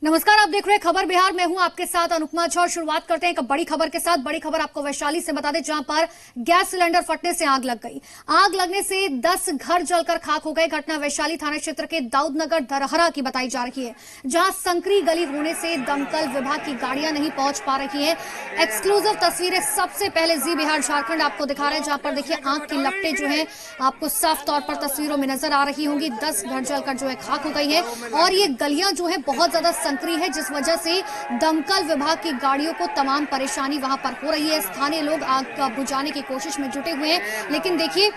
नमस्कार, आप देख रहे हैं खबर बिहार। मैं हूं आपके साथ अनुपमा झा। शुरुआत करते हैं एक बड़ी खबर के साथ। बड़ी खबर आपको वैशाली से बता दें, जहां पर गैस सिलेंडर फटने से आग लग गई। आग लगने से 10 घर जलकर खाक हो गए। घटना वैशाली थाना क्षेत्र के दाऊदनगर धरहरा की बताई जा रही है, जहां संकरी गली होने से दमकल विभाग की गाड़ियां नहीं पहुंच पा रही है। एक्सक्लूसिव तस्वीरें सबसे पहले जी बिहार झारखंड आपको दिखा रहे हैं, जहां पर देखिए आग की लपटें जो है आपको साफ तौर पर तस्वीरों में नजर आ रही होंगी। 10 घर जलकर जो है खाक हो गई है और ये गलियां जो है बहुत ज्यादा संकरी है, जिस वजह से दमकल विभाग की गाड़ियों को तमाम परेशानी वहां पर हो रही है। स्थानीय लोग आग बुझाने की कोशिश में जुटे हुए हैं, लेकिन देखिए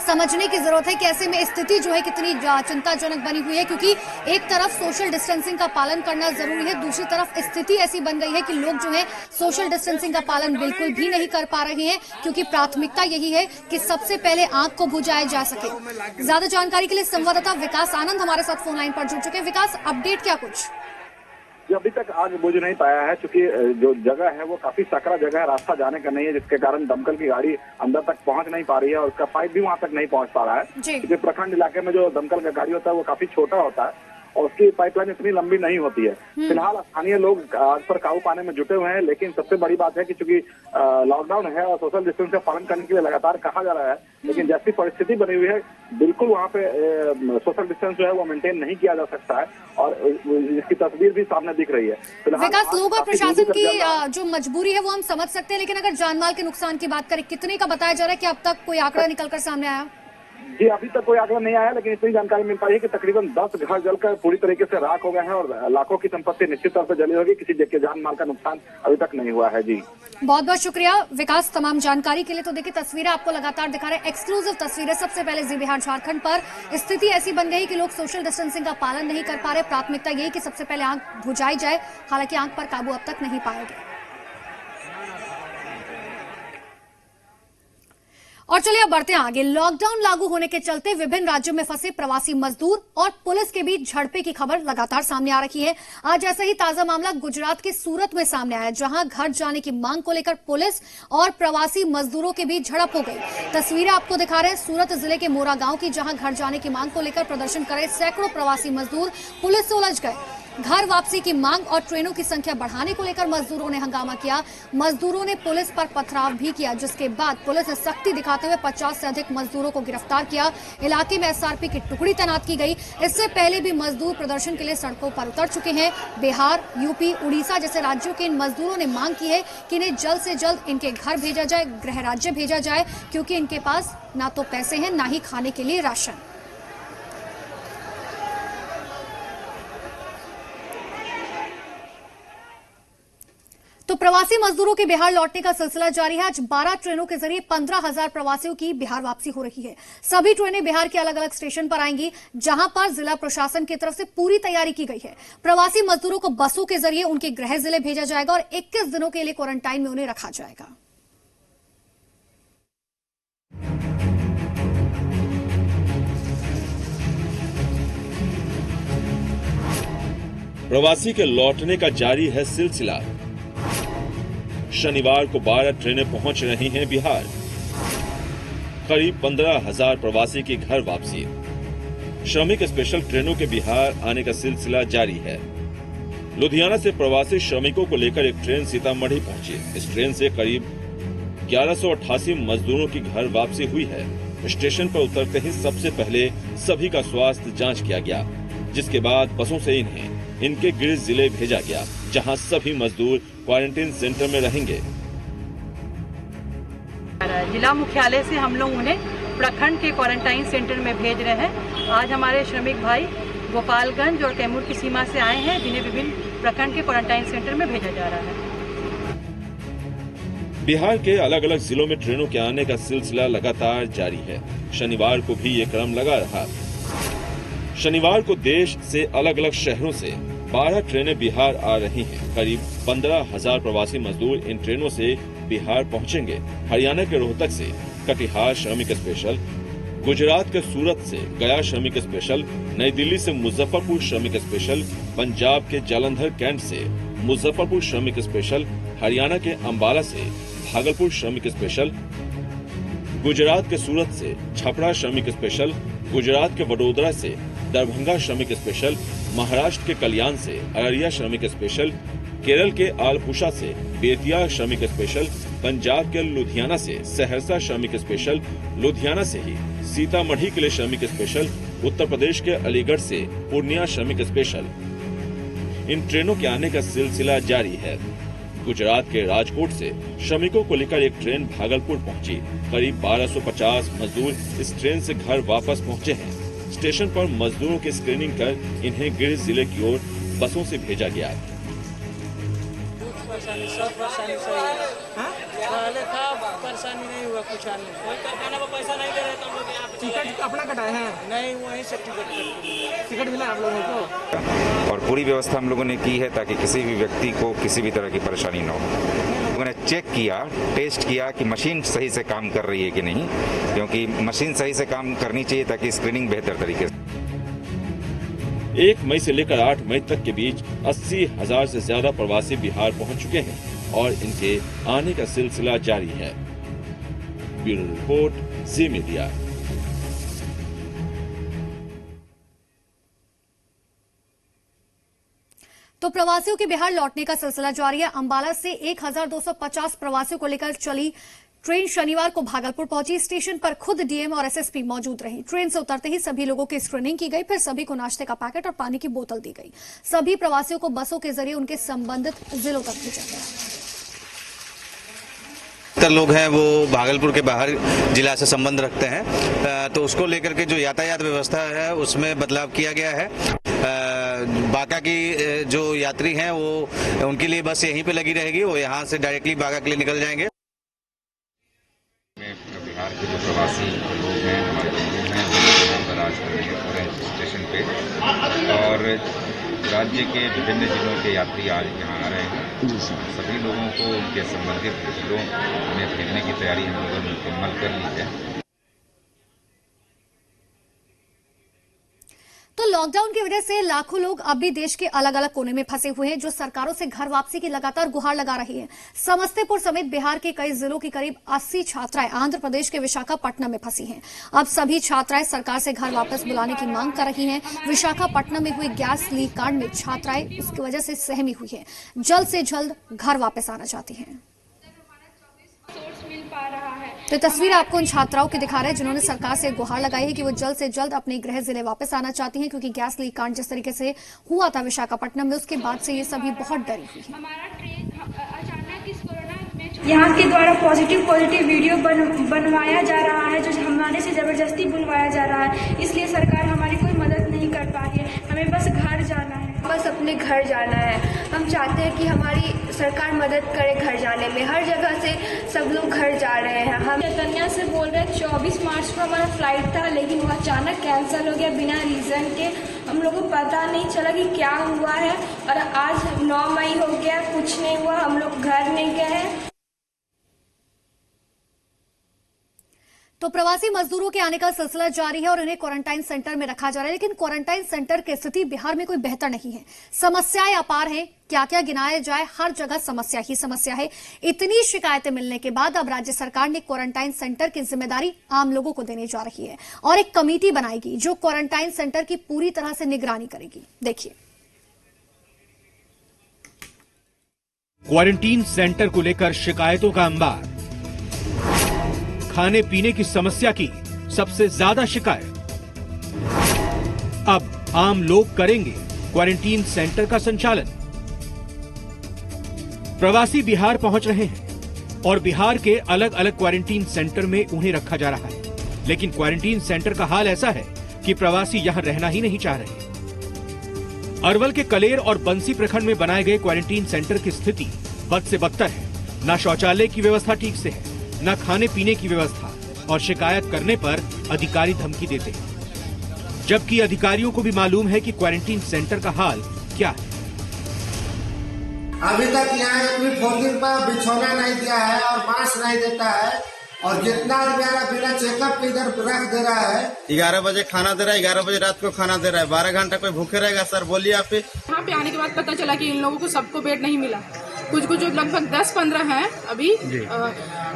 समझने की जरूरत है कि ऐसे में स्थिति जो है कितनी चिंताजनक बनी हुई है, क्योंकि एक तरफ सोशल डिस्टेंसिंग का पालन करना जरूरी है, दूसरी तरफ स्थिति ऐसी बन गई है कि लोग जो है सोशल डिस्टेंसिंग का पालन बिल्कुल भी नहीं कर पा रहे हैं, क्योंकि प्राथमिकता यही है कि सबसे पहले आग को बुझाया जा सके। ज्यादा जानकारी के लिए संवाददाता विकास आनंद हमारे साथ फोन लाइन पर जुड़ चुके हैं। विकास, अपडेट क्या कुछ? अभी तक आग बुझ नहीं पाया है, क्योंकि जो जगह है वो काफी सकरा जगह है, रास्ता जाने का नहीं है, जिसके कारण दमकल की गाड़ी अंदर तक पहुंच नहीं पा रही है और उसका पाइप भी वहां तक नहीं पहुंच पा रहा है। क्योंकि प्रखंड इलाके में जो दमकल का गाड़ी होता है वो काफी छोटा होता है और उसकी पाइपलाइन इतनी लंबी नहीं होती है। फिलहाल स्थानीय लोग आग पर काबू पाने में जुटे हुए हैं, लेकिन सबसे बड़ी बात है कि चूंकि लॉकडाउन है और सोशल डिस्टेंस का पालन करने के लिए लगातार कहा जा रहा है, लेकिन जैसी परिस्थिति बनी हुई है बिल्कुल वहाँ पे सोशल डिस्टेंस जो है वो मेंटेन नहीं किया जा सकता है और इसकी तस्वीर भी सामने दिख रही है। विकास, लोग और प्रशासन की जो मजबूरी है वो हम समझ सकते हैं, लेकिन अगर जानमाल के नुकसान की बात करें, कितने का बताया जा रहा है कि अब तक कोई आंकड़ा निकलकर सामने आया? जी, अभी तक कोई आंकड़ा नहीं आया, लेकिन इतनी जानकारी मिल पाई है कि तकरीबन 10 घर जलकर पूरी तरीके से राख हो गए हैं और लाखों की संपत्ति निश्चित तौर पर जली होगी। किसी के जान माल का नुकसान अभी तक नहीं हुआ है। जी, बहुत बहुत शुक्रिया विकास तमाम जानकारी के लिए। तो देखिए तस्वीरें आपको लगातार दिखा रहे हैं, एक्सक्लूसिव तस्वीरें सबसे पहले जी बिहार झारखंड पर। स्थिति ऐसी बन गई कि लोग सोशल डिस्टेंसिंग का पालन नहीं कर पा रहे। प्राथमिकता यही कि सबसे पहले आग बुझाई जाए, हालांकि आग पर काबू अब तक नहीं पाया गया। और चलिए अब बढ़ते हैं आगे। लॉकडाउन लागू होने के चलते विभिन्न राज्यों में फंसे प्रवासी मजदूर और पुलिस के बीच झड़पे की खबर लगातार सामने आ रही है। आज ऐसा ही ताजा मामला गुजरात के सूरत में सामने आया, जहां घर जाने की मांग को लेकर पुलिस और प्रवासी मजदूरों के बीच झड़प हो गई। तस्वीरें आपको दिखा रहे हैं सूरत जिले के मोरा गांव की, जहां घर जाने की मांग को लेकर प्रदर्शन करे सैकड़ों प्रवासी मजदूर पुलिस से उलझ गए। घर वापसी की मांग और ट्रेनों की संख्या बढ़ाने को लेकर मजदूरों ने हंगामा किया। मजदूरों ने पुलिस पर पथराव भी किया, जिसके बाद पुलिस ने सख्ती दिखाते हुए 50 से अधिक मजदूरों को गिरफ्तार किया। इलाके में एसआरपी की टुकड़ी तैनात की गई। इससे पहले भी मजदूर प्रदर्शन के लिए सड़कों पर उतर चुके हैं। बिहार, यूपी, उड़ीसा जैसे राज्यों के इन मजदूरों ने मांग की है कि इन्हें जल्द से जल्द इनके घर भेजा जाए, गृह राज्य भेजा जाए, क्योंकि इनके पास ना तो पैसे हैं, ना ही खाने के लिए राशन। तो प्रवासी मजदूरों के बिहार लौटने का सिलसिला जारी है। आज 12 ट्रेनों के जरिए 15,000 प्रवासियों की बिहार वापसी हो रही है। सभी ट्रेनें बिहार के अलग अलग स्टेशन पर आएंगी, जहां पर जिला प्रशासन की तरफ से पूरी तैयारी की गई है। प्रवासी मजदूरों को बसों के जरिए उनके गृह जिले भेजा जाएगा और 21 दिनों के लिए क्वारंटाइन में उन्हें रखा जाएगा। प्रवासी के लौटने का जारी है सिलसिला। शनिवार को 12 ट्रेनें पहुंच रही हैं बिहार। करीब 15,000 प्रवासी की घर वापसी। श्रमिक स्पेशल ट्रेनों के बिहार आने का सिलसिला जारी है। लुधियाना से प्रवासी श्रमिकों को लेकर एक ट्रेन सीतामढ़ी पहुंची। इस ट्रेन से करीब 1188 मजदूरों की घर वापसी हुई है। स्टेशन पर उतरते ही सबसे पहले सभी का स्वास्थ्य जांच किया गया, जिसके बाद बसों से इन्हें इनके गृह जिले भेजा गया, जहां सभी मजदूर क्वारंटीन सेंटर में रहेंगे। जिला मुख्यालय से हम लोग उन्हें प्रखंड के क्वारंटाइन सेंटर में भेज रहे हैं। आज हमारे श्रमिक भाई गोपालगंज और कैमूर की सीमा से आए हैं, जिन्हें विभिन्न प्रखंड के क्वारंटाइन सेंटर में भेजा जा रहा है। बिहार के अलग अलग जिलों में ट्रेनों के आने का सिलसिला लगातार जारी है। शनिवार को भी ये क्रम लगा रहा। शनिवार को देश से अलग अलग शहरों से 12 ट्रेनें बिहार आ रही हैं। करीब 15,000 प्रवासी मजदूर इन ट्रेनों से बिहार पहुंचेंगे। हरियाणा के रोहतक से कटिहार श्रमिक स्पेशल, गुजरात के सूरत से गया श्रमिक स्पेशल, नई दिल्ली से मुजफ्फरपुर श्रमिक स्पेशल, पंजाब के जालंधर कैंट से मुजफ्फरपुर श्रमिक स्पेशल, हरियाणा के अंबाला से भागलपुर श्रमिक स्पेशल, गुजरात के सूरत से छपरा श्रमिक स्पेशल, गुजरात के वडोदरा से दरभंगा श्रमिक स्पेशल, महाराष्ट्र के कल्याण से अररिया श्रमिक स्पेशल, केरल के आलपुषा से बेतिया श्रमिक स्पेशल, पंजाब के लुधियाना से सहरसा श्रमिक स्पेशल, लुधियाना से ही सीतामढ़ी के लिए श्रमिक स्पेशल, उत्तर प्रदेश के अलीगढ़ से पूर्णिया श्रमिक स्पेशल। इन ट्रेनों के आने का सिलसिला जारी है। गुजरात के राजकोट से श्रमिकों को लेकर एक ट्रेन भागलपुर पहुंची। करीब 1250 मजदूर इस ट्रेन से घर वापस पहुंचे हैं। स्टेशन पर मजदूरों की स्क्रीनिंग कर इन्हें गृह जिले की ओर बसों से भेजा गया। परेशानी सही है। पहले था परेशानी नहीं हुआ, कुछ नहीं। कोई कारखाना पर पैसा नहीं दे रहे तो हम लोग यहाँ टिकट अपना कटाए हैं? नहीं, वहीं से टिकट मिला आप लोगों को। और पूरी व्यवस्था हम लोगों ने की है ताकि किसी भी व्यक्ति को किसी भी तरह की परेशानी न हो। लोगों ने चेक किया, टेस्ट किया कि मशीन सही से काम कर रही है कि नहीं, क्योंकि मशीन सही से काम करनी चाहिए ताकि स्क्रीनिंग बेहतर तरीके से। 1 मई से लेकर 8 मई तक के बीच 80,000 से ज्यादा प्रवासी बिहार पहुंच चुके हैं और इनके आने का सिलसिला जारी है। ब्यूरो रिपोर्ट, जी मीडिया। तो प्रवासियों के बिहार लौटने का सिलसिला जारी है। अंबाला से 1250 प्रवासियों को लेकर चली ट्रेन शनिवार को भागलपुर पहुंची। स्टेशन पर खुद डीएम और एसएसपी मौजूद रही। ट्रेन से उतरते ही सभी लोगों की स्क्रीनिंग की गई, फिर सभी को नाश्ते का पैकेट और पानी की बोतल दी गई। सभी प्रवासियों को बसों के जरिए उनके संबंधित जिलों तक भेजा गया। लोग हैं वो भागलपुर के बाहर जिला से संबंध रखते हैं, तो उसको लेकर के जो यातायात व्यवस्था है उसमें बदलाव किया गया है। बाका की जो यात्री हैं वो उनके लिए बस यहीं पे लगी रहेगी, वो यहाँ से डायरेक्टली बाका के लिए निकल जाएंगे। बिहार के जो प्रवासी लोग हैं, हमारे बंधु हैं, वो यहाँ पर आज पूरे स्टेशन पे, और राज्य के विभिन्न जिलों के यात्री आज यहाँ आ रहे हैं। सभी लोगों को उनके संबंधित जिलों में भेजने की तैयारी हम लोगों ने मुकम्मल कर ली है। तो लॉकडाउन की वजह से लाखों लोग अब भी देश के अलग अलग कोने में फंसे हुए हैं, जो सरकारों से घर वापसी की लगातार गुहार लगा रही हैं। समस्तीपुर समेत बिहार के कई जिलों की करीब 80 छात्राएं आंध्र प्रदेश के विशाखापट्टनम में फंसी हैं। अब सभी छात्राएं सरकार से घर वापस बुलाने की मांग कर रही हैं। विशाखापट्टनम में हुए गैस लीक कांड में छात्राएं इसकी वजह से सहमी हुई हैं, जल्द से जल्द घर वापस आना चाहती हैं। तो तस्वीर आपको उन छात्राओं की दिखा रहे हैं जिन्होंने सरकार से गुहार लगाई है कि वो जल्द से जल्द अपने गृह जिले वापस आना चाहती हैं, क्योंकि गैस लीक कांड जिस तरीके से हुआ था विशाखापट्टनम में, उसके बाद से ये सभी बहुत डरी हुई हैं। यहाँ के द्वारा पॉजिटिव वीडियो बनवाया जा रहा है, जो हमारे से जबरदस्ती बुलवाया जा रहा है। इसलिए सरकार हमारी कोई मदद नहीं कर पा रही है। हमें बस घर जाना है, बस अपने घर जाना है। हम चाहते हैं कि हमारी सरकार मदद करे घर जाने में। हर जगह से सब लोग घर जा रहे हैं। हम चैतन्या से बोल रहे हैं। 24 मार्च को हमारा फ्लाइट था, लेकिन वो अचानक कैंसिल हो गया बिना रीजन के। हम लोगों को पता नहीं चला कि क्या हुआ है, और आज 9 मई हो गया, कुछ नहीं हुआ, हम लोग घर नहीं गए हैं। तो प्रवासी मजदूरों के आने का सिलसिला जारी है और इन्हें क्वारंटाइन सेंटर में रखा जा रहा है, लेकिन क्वारंटाइन सेंटर की स्थिति बिहार में कोई बेहतर नहीं है। समस्याएं अपार हैं, क्या क्या गिनाया जाए, हर जगह समस्या ही समस्या है। इतनी शिकायतें मिलने के बाद अब राज्य सरकार ने क्वारंटाइन सेंटर की जिम्मेदारी आम लोगों को देने जा रही है और एक कमेटी बनाएगी जो क्वारंटाइन सेंटर की पूरी तरह से निगरानी करेगी। देखिए, क्वारंटीन सेंटर को लेकर शिकायतों का अंबार। खाने पीने की समस्या की सबसे ज्यादा शिकायत। अब आम लोग करेंगे क्वारंटीन सेंटर का संचालन। प्रवासी बिहार पहुंच रहे हैं और बिहार के अलग अलग क्वारंटीन सेंटर में उन्हें रखा जा रहा है, लेकिन क्वारंटीन सेंटर का हाल ऐसा है कि प्रवासी यहां रहना ही नहीं चाह रहे। अरवल के कलेर और बंसी प्रखंड में बनाए गए क्वारंटीन सेंटर की स्थिति बद से बदतर है। न शौचालय की व्यवस्था ठीक से है, न खाने पीने की व्यवस्था, और शिकायत करने पर अधिकारी धमकी देते हैं, जबकि अधिकारियों को भी मालूम है कि क्वारंटीन सेंटर का हाल क्या है। अभी तक यहाँ एक भी 4 दिन पर बिछौना नहीं दिया है और मास्क नहीं देता है, और जितना आदमी बिना चेकअप के इधर रख दे रहा है। 11 बजे खाना दे रहा है, 11 बजे रात को खाना दे रहा है, 12 घंटा कोई भूखे रहेगा सर? बोलिए आप। यहाँ पे आने के बाद पता चला कि इन लोगों को सबको बेड नहीं मिला। कुछ कुछ लगभग 10-15 हैं अभी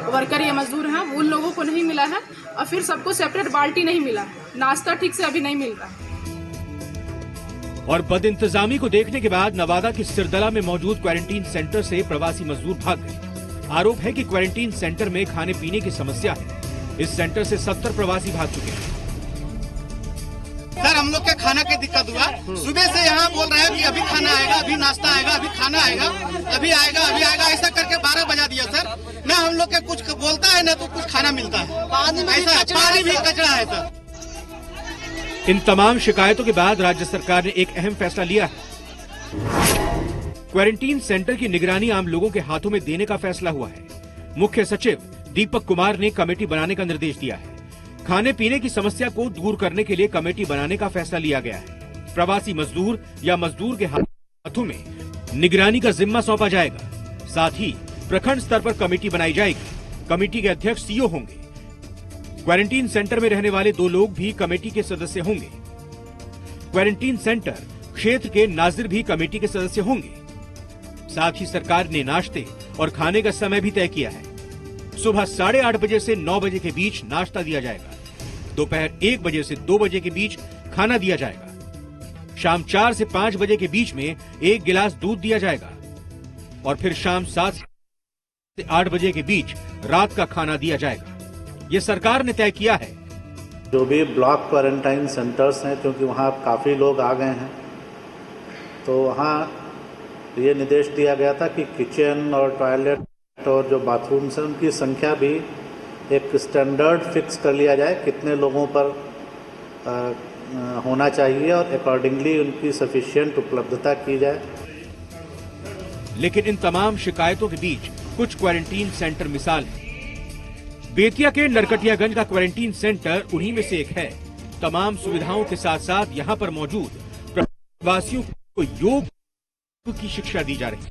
वर्कर या मजदूर हैं, उन लोगों को नहीं मिला है, और फिर सबको सेपरेट बाल्टी नहीं मिला। नाश्ता ठीक से अभी नहीं मिल रहा। और बदइंतजामी को देखने के बाद नवादा के सिरदला में मौजूद क्वारंटीन सेंटर से प्रवासी मजदूर भाग गए। आरोप है कि क्वारंटीन सेंटर में खाने पीने की समस्या है। इस सेंटर से 70 प्रवासी भाग चुके हैं। सर, हम लोग के खाना की दिक्कत हुआ। सुबह से यहाँ बोल रहे हैं कि अभी खाना आएगा, अभी नाश्ता आएगा, अभी खाना आएगा, अभी आएगा, अभी आएगा, ऐसा करके 12 बजा दिया सर। ना हम लोग के कुछ बोलता है ना तो कुछ खाना मिलता है। पानी भी कचरा है सर। इन तमाम शिकायतों के बाद राज्य सरकार ने एक अहम फैसला लिया है। क्वारंटीन सेंटर की निगरानी आम लोगों के हाथों में देने का फैसला हुआ है। मुख्य सचिव दीपक कुमार ने कमेटी बनाने का निर्देश दिया है। खाने पीने की समस्या को दूर करने के लिए कमेटी बनाने का फैसला लिया गया है। प्रवासी मजदूर या मजदूर के हाथों में निगरानी का जिम्मा सौंपा जाएगा। साथ ही प्रखंड स्तर पर कमेटी बनाई जाएगी। कमेटी के अध्यक्ष सीओ होंगे। क्वारंटीन सेंटर में रहने वाले 2 लोग भी कमेटी के सदस्य होंगे। क्वारंटीन सेंटर क्षेत्र के नाजिर भी कमेटी के सदस्य होंगे। साथ ही सरकार ने नाश्ते और खाने का समय भी तय किया है। सुबह 8:30 बजे से 9 बजे के बीच नाश्ता दिया जाएगा। दोपहर 1 बजे से 2 बजे के बीच खाना दिया जाएगा। शाम 4 से 5 बजे के बीच में 1 गिलास दूध दिया जाएगा और फिर शाम 7 से 8 बजे के बीच रात का खाना दिया जाएगा। ये सरकार ने तय किया है। जो भी ब्लॉक क्वारंटाइन सेंटर्स हैं, क्योंकि वहाँ काफ़ी लोग आ गए हैं, तो वहाँ ये निर्देश दिया गया था कि किचन और टॉयलेट और जो बाथरूम्स हैं उनकी संख्या भी एक स्टैंडर्ड फिक्स कर लिया जाए, कितने लोगों पर होना चाहिए और अकॉर्डिंगली उनकी सफिशिएंट उपलब्धता की जाए। लेकिन इन तमाम शिकायतों के बीच कुछ क्वारंटीन सेंटर मिसाल है। बेतिया के नरकटियागंज का क्वारंटीन सेंटर उन्हीं में से एक है। तमाम सुविधाओं के साथ साथ यहाँ पर मौजूद प्रवासियों को योग की शिक्षा दी जा रही है।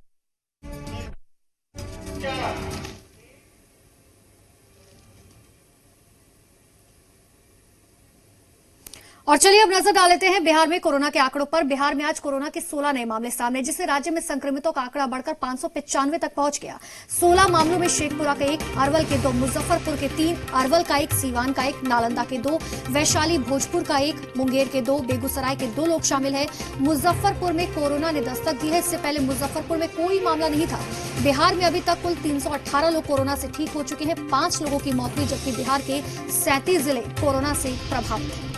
और चलिए अब नजर डाल लेते हैं बिहार में कोरोना के आंकड़ों पर। बिहार में आज कोरोना के 16 नए मामले सामने, जिससे राज्य में संक्रमितों का आंकड़ा बढ़कर 595 तक पहुंच गया। 16 मामलों में शेखपुरा के 1, अरवल के 2, मुजफ्फरपुर के 3, अरवल का 1, सीवान का 1, नालंदा के 2, वैशाली भोजपुर का 1, मुंगेर के 2, बेगूसराय के 2 लोग शामिल है। मुजफ्फरपुर में कोरोना ने दस्तक दी है। इससे पहले मुजफ्फरपुर में कोई मामला नहीं था। बिहार में अभी तक कुल 318 लोग कोरोना से ठीक हो चुके हैं। 5 लोगों की मौत हुई, जबकि बिहार के 37 जिले कोरोना से प्रभावित हैं।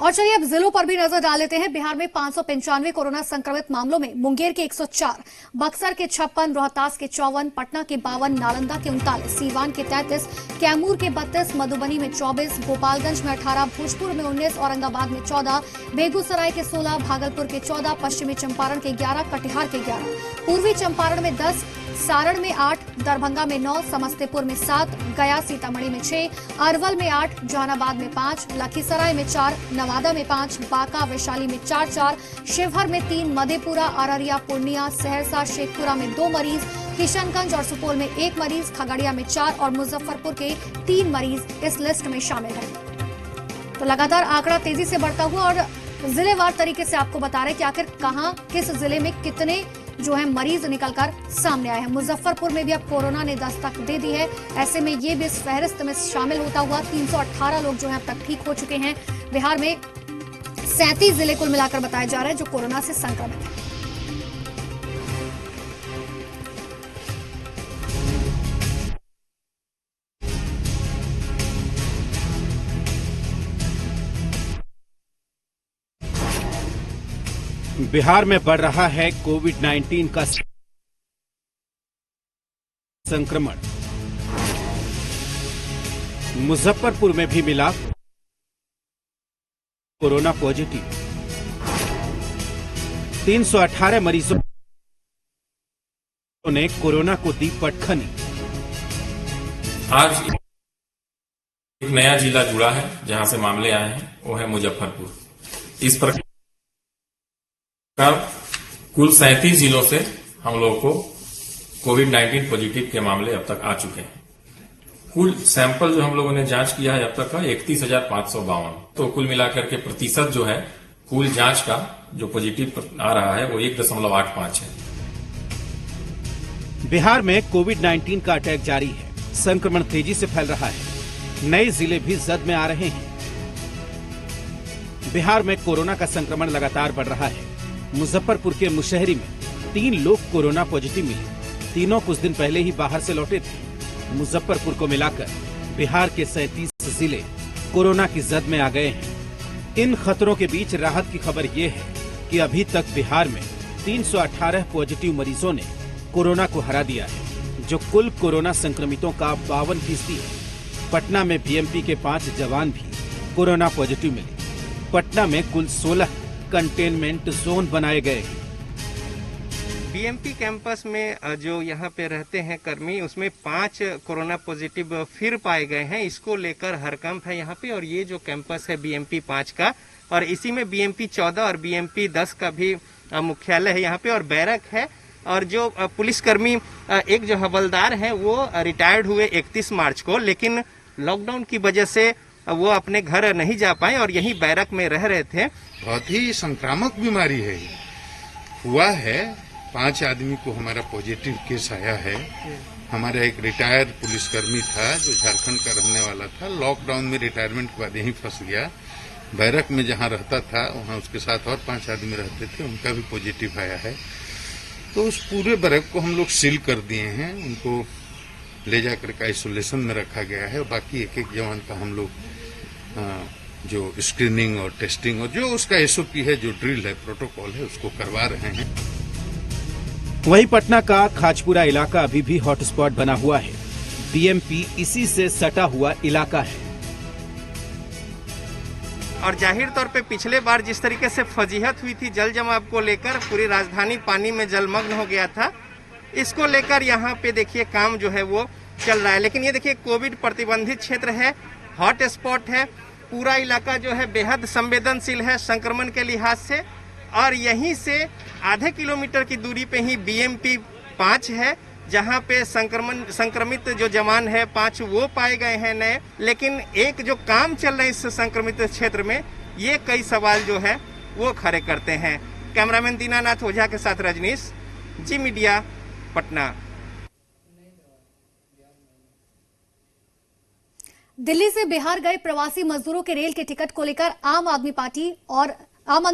और चलिए अब जिलों पर भी नजर डाल लेते हैं। बिहार में 595 कोरोना संक्रमित मामलों में मुंगेर के 104, बक्सर के 56, रोहतास के 54, पटना के 52, नालंदा के 39, सीवान के 33, कैमूर के 32, मधुबनी में 24, गोपालगंज में 18, भोजपुर में 19, औरंगाबाद में 14, बेगूसराय के 16, भागलपुर के 14, पश्चिमी चंपारण के 11, कटिहार के 11, पूर्वी चंपारण में 10, सारण में 8, दरभंगा में 9, समस्तीपुर में 7, गया सीतामढ़ी में 6, अरवल में 8, जहानाबाद में 5, लखीसराय में 4, नवादा में 5, बांका वैशाली में 4, शिवहर में 3, मधेपुरा, अररिया, पूर्णिया, सहरसा, शेखपुरा में 2 मरीज, किशनगंज और सुपौल में 1 मरीज, खगड़िया में 4 और मुजफ्फरपुर के 3 मरीज इस लिस्ट में शामिल हैं। तो लगातार आंकड़ा तेजी से बढ़ता हुआ और जिलेवार तरीके से आपको बता रहे हैं कि आखिर कहां किस जिले में कितने जो है मरीज निकलकर सामने आए हैं। मुजफ्फरपुर में भी अब कोरोना ने दस्तक दे दी है। ऐसे में ये भी इस फहरिस्त में शामिल होता हुआ 318 लोग जो है अब तक ठीक हो चुके हैं। बिहार में 37 जिले कुल मिलाकर बताया जा रहा है जो कोरोना से संक्रमित है। बिहार में बढ़ रहा है कोविड-19 का संक्रमण। मुजफ्फरपुर में भी मिला कोरोना पॉजिटिव। 318 मरीजों ने कोरोना को दी पटखनी। आज एक नया जिला जुड़ा है जहां से मामले आए हैं, वो है मुजफ्फरपुर। इस प्रकार कुल 37 जिलों से हम लोग को कोविड-19 पॉजिटिव के मामले अब तक आ चुके हैं। कुल सैंपल जो हम लोगों ने जांच किया है अब तक का 31,552। तो कुल मिलाकर के प्रतिशत जो है कुल जांच का जो पॉजिटिव आ रहा है वो 1.85 है। बिहार में कोविड-19 का अटैक जारी है। संक्रमण तेजी से फैल रहा है। नए जिले भी जद में आ रहे हैं। बिहार में कोरोना का संक्रमण लगातार बढ़ रहा है। मुजफ्फरपुर के मुशहरी में 3 लोग कोरोना पॉजिटिव मिले। तीनों कुछ दिन पहले ही बाहर से लौटे थे। मुजफ्फरपुर को मिलाकर बिहार के 37 जिले कोरोना की जद में आ गए हैं। इन खतरों के बीच राहत की खबर ये है कि अभी तक बिहार में 318 पॉजिटिव मरीजों ने कोरोना को हरा दिया है, जो कुल कोरोना संक्रमितों का 52% है। पटना में बीएमपी के 5 जवान भी कोरोना पॉजिटिव मिले। पटना में कुल 16 कंटेनमेंट जोन बनाए गए हैं। बीएमपी कैंपस में जो यहाँ पे रहते हैं कर्मी, उसमें 5 कोरोना पॉजिटिव फिर पाए गए हैं। इसको लेकर हड़कंप है यहाँ पे। और ये जो कैंपस है बीएमपी 5 का, और इसी में बीएमपी 14 और बीएमपी 10 का भी मुख्यालय है यहाँ पे, और बैरक है। और जो पुलिसकर्मी एक जो हवलदार है वो रिटायर्ड हुए 31 मार्च को, लेकिन लॉकडाउन की वजह से वो अपने घर नहीं जा पाए और यहीं बैरक में रह रहे थे। बहुत ही संक्रामक बीमारी है, हुआ है। 5 आदमी को हमारा पॉजिटिव केस आया है। हमारा एक रिटायर्ड पुलिसकर्मी था जो झारखंड का रहने वाला था, लॉकडाउन में रिटायरमेंट के बाद यहीं फंस गया। बैरक में जहां रहता था वहां उसके साथ और 5 आदमी रहते थे, उनका भी पॉजिटिव आया है। तो उस पूरे बैरक को हम लोग सील कर दिए हैं, उनको ले जाकर के आइसोलेशन में रखा गया है। बाकी एक जवान का हम लोग जो स्क्रीनिंग और टेस्टिंग और जो उसका एसओपी है, जो ड्रिल है, प्रोटोकॉल है, उसको करवा रहे हैं। वहीं पटना का खाजपुरा इलाका अभी भी हॉटस्पॉट बना हुआ है। बीएमपी इसी से सटा हुआ इलाका है। और जाहिर तौर पे पिछले बार जिस तरीके से फजीहत हुई थी जल जमाव को लेकर, पूरी राजधानी पानी में जलमग्न हो गया था, इसको लेकर यहाँ पे देखिए काम जो है वो चल रहा है। लेकिन ये देखिए कोविड प्रतिबंधित क्षेत्र है, हॉट स्पॉट है। पूरा इलाका जो है बेहद संवेदनशील है संक्रमण के लिहाज से। और यहीं से आधे किलोमीटर की दूरी पे ही बीएमपी 5 है, जहां पे संक्रमित जो जवान है 5 वो पाए गए हैं नए। लेकिन एक जो काम चल रहा है इस संक्रमित क्षेत्र में, ये कई सवाल जो है वो खड़े करते हैं। कैमरामैन दीनानाथ ओझा के साथ रजनीश, जी मीडिया, पटना। दिल्ली से बिहार गए प्रवासी मजदूरों के रेल के टिकट को लेकर आम आदमी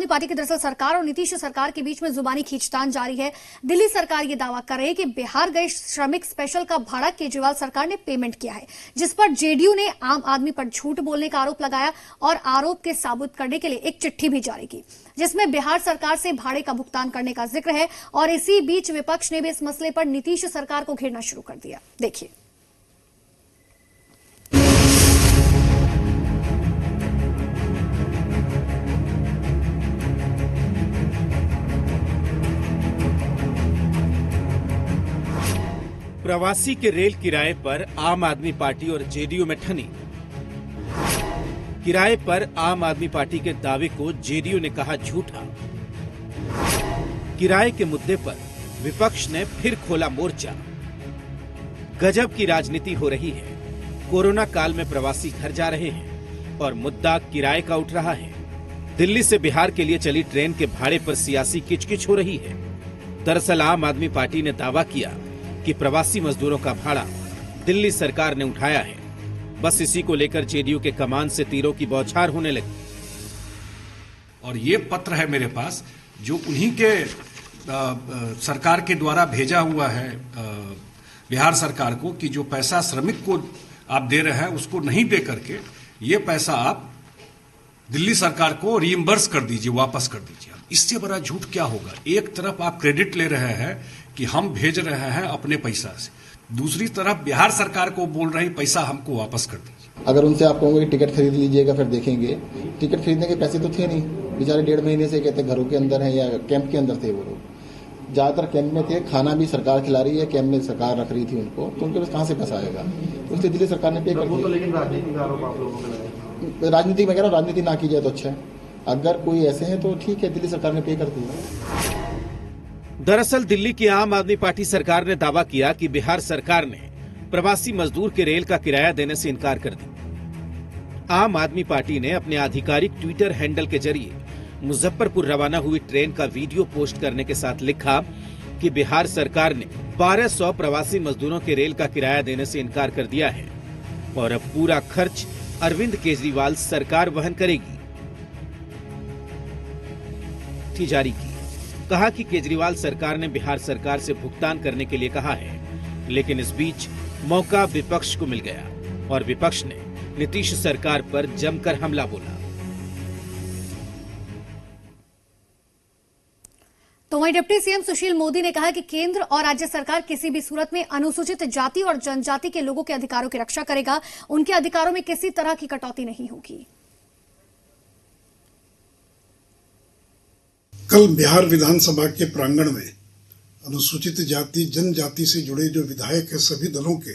पार्टी की दरअसल सरकार और नीतीश सरकार के बीच में जुबानी खींचतान जारी है। दिल्ली सरकार ये दावा कर रही है कि बिहार गए श्रमिक स्पेशल का भाड़ा केजरीवाल सरकार ने पेमेंट किया है, जिस पर जेडीयू ने आम आदमी पर झूठ बोलने का आरोप लगाया और आरोप के साबुत करने के लिए एक चिट्ठी भी जारी की, जिसमें बिहार सरकार से भाड़े का भुगतान करने का जिक्र है। और इसी बीच विपक्ष ने भी इस मसले पर नीतीश सरकार को घेरना शुरू कर दिया। देखिए। प्रवासी के रेल किराए पर आम आदमी पार्टी और जेडीयू में ठनी। किराए पर आम आदमी पार्टी के दावे को जेडीयू ने कहा झूठा। किराए के मुद्दे पर विपक्ष ने फिर खोला मोर्चा। गजब की राजनीति हो रही है। कोरोना काल में प्रवासी घर जा रहे हैं और मुद्दा किराए का उठ रहा है। दिल्ली से बिहार के लिए चली ट्रेन के भाड़े पर सियासी किचकिच हो रही है। दरअसल आम आदमी पार्टी ने दावा किया कि प्रवासी मजदूरों का भाड़ा दिल्ली सरकार ने उठाया है। बस इसी को लेकर जेडीयू के कमान से तीरों की बौछार होने लगी। और ये पत्र है मेरे पास जो उन्हीं के सरकार के द्वारा भेजा हुआ है बिहार सरकार को, कि जो पैसा श्रमिक को आप दे रहे हैं उसको नहीं दे करके ये पैसा आप दिल्ली सरकार को रीइंबर्स कर दीजिए, वापस कर दीजिए। इससे बड़ा झूठ क्या होगा? एक तरफ आप क्रेडिट ले रहे हैं कि हम भेज रहे हैं अपने पैसा से, दूसरी तरफ बिहार सरकार को बोल रहे हैं पैसा हमको वापस कर दीजिए। अगर उनसे आप कहोगे कि टिकट खरीद लीजिएगा फिर देखेंगे, टिकट खरीदने के पैसे तो थे नहीं, बेचारे 1.5 महीने से कहते घरों के अंदर हैं या कैंप के अंदर थे। वो लोग ज्यादातर कैंप में थे, खाना भी सरकार खिला रही है, कैंप में सरकार रख रही थी उनको, तो उनके पास कहाँ से पैसा आएगा? इसलिए दिल्ली सरकार ने पे कर दिया। लेकिन राजनीतिक आरोप आप लोगों को लगा। राजनीति में कह रहा हूँ, राजनीति ना की जाए तो अच्छा है। अगर कोई ऐसे हैं तो ठीक है, दिल्ली सरकार ने पे कर दिया। दरअसल दिल्ली की आम आदमी पार्टी सरकार ने दावा किया कि बिहार सरकार ने प्रवासी मजदूर के रेल का किराया देने से इनकार कर दिया। आम आदमी पार्टी ने अपने आधिकारिक ट्विटर हैंडल के जरिए मुजफ्फरपुर रवाना हुई ट्रेन का वीडियो पोस्ट करने के साथ लिखा कि बिहार सरकार ने 1200 प्रवासी मजदूरों के रेल का किराया देने से इनकार कर दिया है और अब पूरा खर्च अरविंद केजरीवाल सरकार वहन करेगी। चिट्ठी जारी की। कहा कि केजरीवाल सरकार ने बिहार सरकार से भुगतान करने के लिए कहा है, लेकिन इस बीच मौका विपक्ष को मिल गया और विपक्ष ने नीतीश सरकार पर जमकर हमला बोला। तो वहीं डिप्टी सीएम सुशील मोदी ने कहा कि केंद्र और राज्य सरकार किसी भी सूरत में अनुसूचित जाति और जनजाति के लोगों के अधिकारों की रक्षा करेगा। उनके अधिकारों में किसी तरह की कटौती नहीं होगी। कल बिहार विधानसभा के प्रांगण में अनुसूचित जाति जनजाति से जुड़े जो विधायक है सभी दलों के,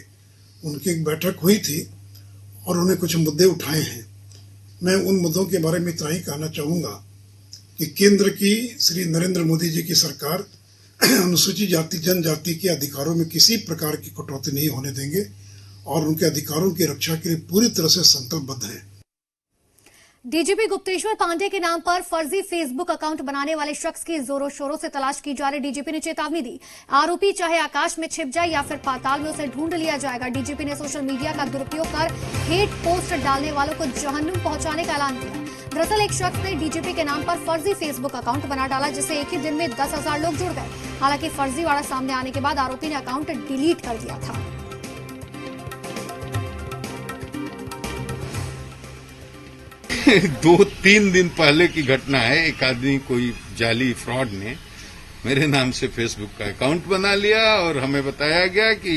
उनकी एक बैठक हुई थी और उन्हें कुछ मुद्दे उठाए हैं। मैं उन मुद्दों के बारे में इतना ही कहना चाहूंगा कि केंद्र की श्री नरेंद्र मोदी जी की सरकार अनुसूचित जाति जनजाति के अधिकारों में किसी प्रकार की कटौती नहीं होने देंगे और उनके अधिकारों की रक्षा के लिए पूरी तरह से संकल्पबद्ध हैं। डीजीपी गुप्तेश्वर पांडे के नाम पर फर्जी फेसबुक अकाउंट बनाने वाले शख्स की जोरों शोरों से तलाश की जा रही। डीजीपी ने चेतावनी दी, आरोपी चाहे आकाश में छिप जाए या फिर पाताल में उसे ढूंढ लिया जाएगा। डीजीपी ने सोशल मीडिया का दुरुपयोग कर हेट पोस्ट डालने वालों को जहन्नुम पहुंचाने का ऐलान किया। दरअसल एक शख्स ने डीजीपी के नाम पर फर्जी फेसबुक अकाउंट बना डाला, जिससे एक ही दिन में 10,000 लोग जुड़ गए। हालांकि फर्जीवाड़ा सामने आने के बाद आरोपी ने अकाउंट डिलीट कर दिया था। 2-3 दिन पहले की घटना है। एक आदमी, कोई जाली फ्रॉड ने मेरे नाम से फेसबुक का अकाउंट बना लिया और हमें बताया गया कि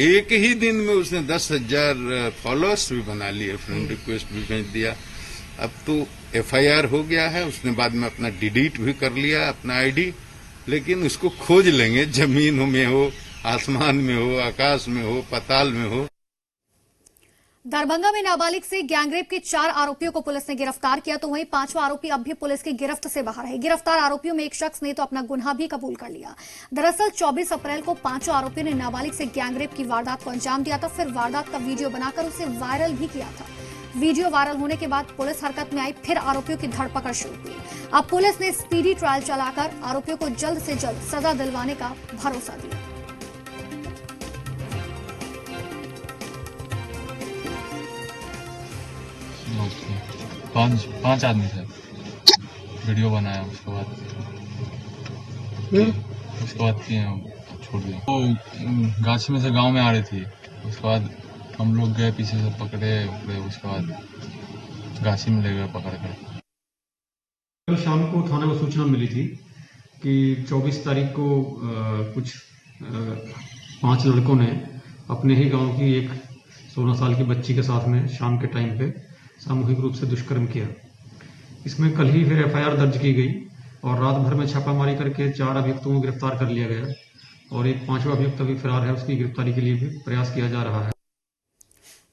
एक ही दिन में उसने 10,000 फॉलोअर्स भी बना लिए, फ्रेंड रिक्वेस्ट भी भेज दिया। अब तो एफआईआर हो गया है। उसने बाद में अपना डिलीट भी कर लिया अपना आईडी, लेकिन उसको खोज लेंगे, जमीन में हो, आसमान में हो, आकाश में हो, पाताल में हो। दरभंगा में नाबालिग से गैंगरेप के 4 आरोपियों को पुलिस ने गिरफ्तार किया, तो वहीं 5वां आरोपी अब भी पुलिस की गिरफ्त से बाहर है। गिरफ्तार आरोपियों में एक शख्स ने तो अपना गुनाह भी कबूल कर लिया। दरअसल 24 अप्रैल को 5 आरोपियों ने नाबालिग से गैंगरेप की वारदात को अंजाम दिया था, फिर वारदात का वीडियो बनाकर उसे वायरल भी किया था। वीडियो वायरल होने के बाद पुलिस हरकत में आई, फिर आरोपियों की धरपकड़ शुरू हुई। अब पुलिस ने स्पीडी ट्रायल चलाकर आरोपियों को जल्द से जल्द सजा दिलवाने का भरोसा दिया। पांच आदमी थे, वीडियो बनाया, उसके बाद छोड़ दिया। वो गाछी में से गांव में आ रही थी, उसके बाद हम लोग गए पीछे से पकड़े, उसके बाद गाछी में ले गए पकड़ कर। कल शाम को थाने को सूचना मिली थी कि 24 तारीख को कुछ 5 लड़कों ने अपने ही गांव की एक 16 साल की बच्ची के साथ में शाम के टाइम पे सामूहिक रूप से दुष्कर्म किया। इसमें कल ही फिर एफआईआर दर्ज की गई और रात भर में छापामारी करके 4 अभियुक्तों को गिरफ्तार कर लिया गया और एक 5वां अभियुक्त अभी फरार है, उसकी गिरफ्तारी के लिए भी प्रयास किया जा रहा है।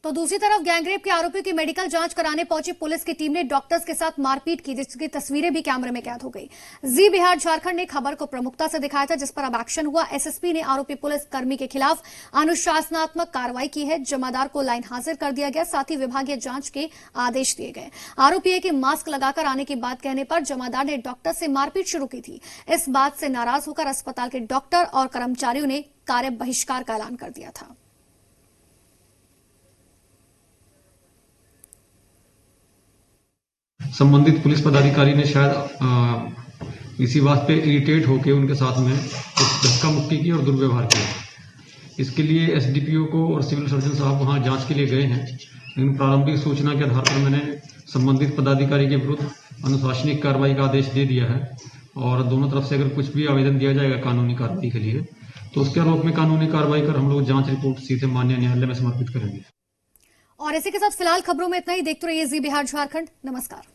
तो दूसरी तरफ गैंगरेप के आरोपियों की मेडिकल जांच कराने पहुंची पुलिस की टीम ने डॉक्टर्स के साथ मारपीट की, जिसकी तस्वीरें भी कैमरे में कैद हो गई। जी बिहार झारखंड ने खबर को प्रमुखता से दिखाया था, जिस पर अब एक्शन हुआ। एसएसपी ने आरोपी पुलिस कर्मी के खिलाफ अनुशासनात्मक कार्रवाई की है। जमादार को लाइन हाजिर कर दिया गया, साथ ही विभागीय जांच के आदेश दिए गए। आरोपी है कि मास्क लगाकर आने की बात कहने पर जमादार ने डॉक्टर से मारपीट शुरू की थी। इस बात से नाराज होकर अस्पताल के डॉक्टर और कर्मचारियों ने कार्य बहिष्कार का ऐलान कर दिया था। संबंधित पुलिस पदाधिकारी ने शायद इसी बात पे इरिटेट होकर उनके साथ में धक्का मुक्की की और दुर्व्यवहार किया। इसके लिए एसडीपीओ को और सिविल सर्जन साहब वहां जांच के लिए गए हैं, लेकिन प्रारंभिक सूचना के आधार पर मैंने संबंधित पदाधिकारी के विरुद्ध अनुशासनिक कार्रवाई का आदेश दे दिया है और दोनों तरफ से अगर कुछ भी आवेदन दिया जाएगा कानूनी कार्रवाई के लिए तो उसके आलोक में कानूनी कार्रवाई कर हम लोग जांच रिपोर्ट सीधे माननीय न्यायालय में समर्पित करेंगे। और इसी के साथ फिलहाल खबरों में इतना ही। देखते रहिए जी बिहार झारखंड। नमस्कार।